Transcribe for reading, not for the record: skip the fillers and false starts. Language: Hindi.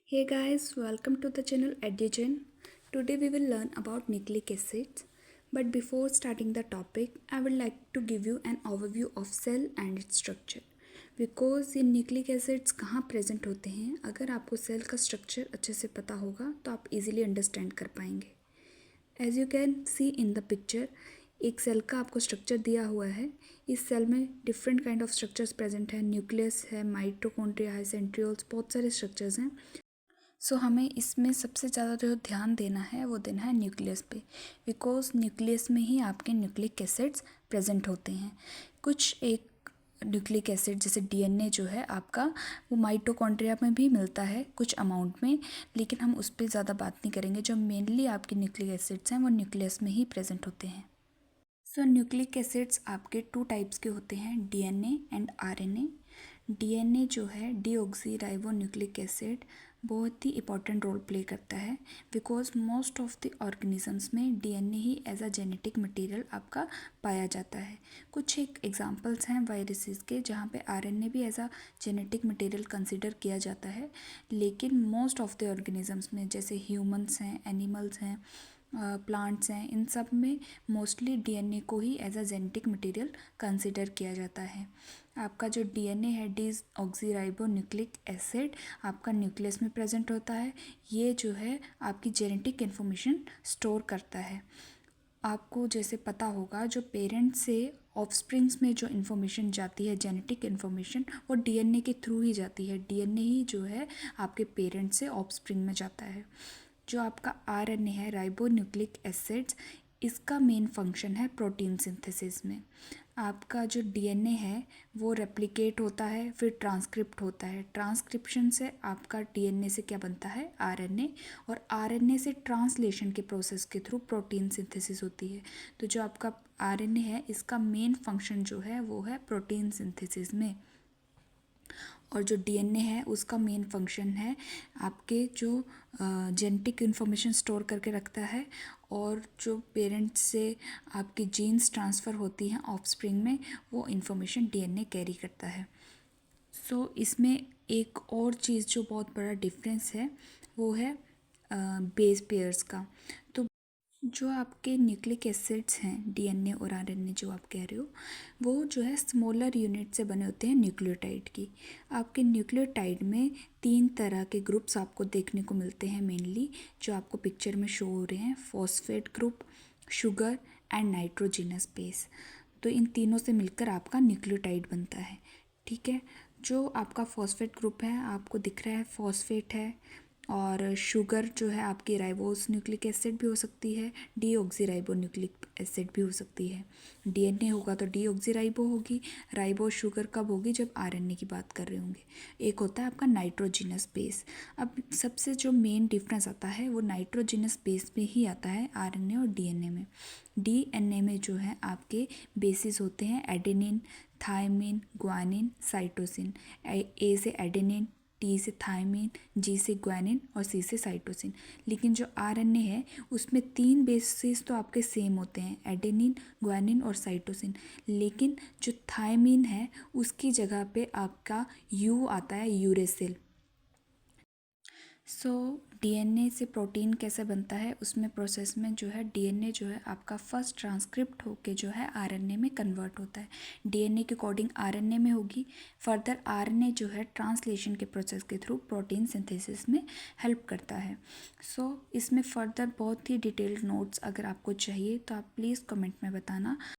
Hey guys, welcome to the channel Edugen. Today we will learn about nucleic acids. But before starting the topic, I would like to give you an overview of cell and its structure. Because ये न्यूक्लिक एसिड्स कहाँ प्रेजेंट होते हैं, अगर आपको सेल का स्ट्रक्चर अच्छे से पता होगा तो आप इजीली अंडरस्टैंड कर पाएंगे। As you can see in the picture, एक सेल का आपको स्ट्रक्चर दिया हुआ है। इस सेल में different kind of structures present है, न्यूक्लियस है, माइटोकॉन्ड्रिया है, सेंट्रियोल्स, बहुत सारे स्ट्रक्चर्स हैं। हमें इसमें सबसे ज़्यादा जो ध्यान देना है वो देना है न्यूक्लियस पे, बिकॉज न्यूक्लियस में ही आपके न्यूक्लिक एसिड्स प्रेजेंट होते हैं। कुछ एक न्यूक्लिक एसिड जैसे डीएनए जो है आपका, वो माइटोकॉन्ड्रिया में भी मिलता है कुछ अमाउंट में, लेकिन हम उस पर ज़्यादा बात नहीं करेंगे। जो मेनली आपके न्यूक्लिक एसिड्स हैं वो न्यूक्लियस में ही प्रेजेंट होते हैं। न्यूक्लिक एसिड्स आपके टू टाइप्स के होते हैं, डीएनए एंड आरएनए। डीएनए जो है डीऑक्सी न्यूक्लिक एसिड बहुत ही इंपॉर्टेंट रोल प्ले करता है, because most of the organisms में डीएनए ही एज अ जेनेटिक मटेरियल आपका पाया जाता है। कुछ एक एग्जांपल्स हैं वायरसेस के जहाँ पे आरएनए भी as a genetic material consider किया जाता है, लेकिन मोस्ट ऑफ द ऑर्गेनिजम्स में जैसे ह्यूमंस हैं, एनिमल्स हैं, प्लांट्स हैं, इन सब में मोस्टली डीएनए को ही as a genetic material consider किया जाता है। आपका जो डीएनए है डीऑक्सीराइबो न्यूक्लिक एसिड आपका न्यूक्लियस में प्रेजेंट होता है। ये जो है आपकी जेनेटिक इन्फॉर्मेशन स्टोर करता है। आपको जैसे पता होगा, जो पेरेंट्स से ऑफस्प्रिंग्स में जो इन्फॉर्मेशन जाती है, जेनेटिक इन्फॉर्मेशन, वो डीएनए के थ्रू ही जाती है। डीएनए ही जो है आपके पेरेंट्स से ऑफस्प्रिंग में जाता है। जो आपका आरएनए है राइबो न्यूक्लिक एसिड्स, इसका मेन फंक्शन है प्रोटीन सिंथेसिस में। आपका जो डीएनए है वो रेप्लिकेट होता है, फिर ट्रांसक्रिप्ट होता है। ट्रांसक्रिप्शन से आपका डीएनए से क्या बनता है, आरएनए, और आरएनए से ट्रांसलेशन के प्रोसेस के थ्रू प्रोटीन सिंथेसिस होती है। तो जो आपका आरएनए है इसका मेन फंक्शन जो है वो है प्रोटीन सिंथेसिस में, और जो डीएनए है उसका मेन फंक्शन है आपके जो जेनेटिक इन्फॉर्मेशन स्टोर करके रखता है, और जो पेरेंट्स से आपकी जीन्स ट्रांसफ़र होती हैं ऑफस्प्रिंग में, वो इन्फॉर्मेशन डीएनए कैरी करता है। इसमें एक और चीज़ जो बहुत बड़ा डिफरेंस है वो है बेस पेयर्स का। तो जो आपके न्यूक्लिक एसिड्स हैं डीएनए और आरएनए जो आप कह रहे हो, वो जो है स्मॉलर यूनिट से बने होते हैं न्यूक्लियोटाइड की। आपके न्यूक्लियोटाइड में 3 तरह के ग्रुप्स आपको देखने को मिलते हैं मेनली, जो आपको पिक्चर में शो हो रहे हैं, phosphate group, sugar and nitrogenous base. तो इन तीनों से मिलकर आपका न्यूक्लियोटाइड बनता है। ठीक है, जो आपका फॉस्फेट ग्रुप है आपको दिख रहा है, फॉस्फेट है, और शुगर जो है आपकी राइबोस न्यूक्लिक एसिड भी हो सकती है, डीऑक्सीराइबो न्यूक्लिक एसिड भी हो सकती है। डीएनए होगा तो डीऑक्सीराइबो होगी, राइबो शुगर कब होगी, जब आरएनए की बात कर रहे होंगे। एक होता है आपका नाइट्रोजिनस बेस। अब सबसे जो मेन डिफरेंस आता है वो नाइट्रोजिनस बेस में ही आता है आरएनए और डीएनए में। डीएनए में जो है आपके बेसिस होते हैं एडेनिन, थायमिन, ग्वानिन, साइटोसिन। ए से एडेनिन, टी से थायमिन, जी से ग्वानिन और सी से साइटोसिन। लेकिन जो आरएनए है उसमें 3 बेसिस तो आपके सेम होते हैं, एडेनिन, ग्वानिन और साइटोसिन, लेकिन जो थायमिन है उसकी जगह पे आपका यू आता है, यूरेसिल। डीएनए से प्रोटीन कैसे बनता है, उसमें प्रोसेस में जो है डीएनए जो है आपका फर्स्ट ट्रांसक्रिप्ट होके जो है आरएनए में कन्वर्ट होता है। डीएनए के कोडिंग आरएनए में होगी, फर्दर आरएनए जो है ट्रांसलेशन के प्रोसेस के थ्रू प्रोटीन सिंथेसिस में हेल्प करता है। इसमें फर्दर बहुत ही डिटेल्ड नोट्स अगर आपको चाहिए तो आप प्लीज़ कमेंट में बताना।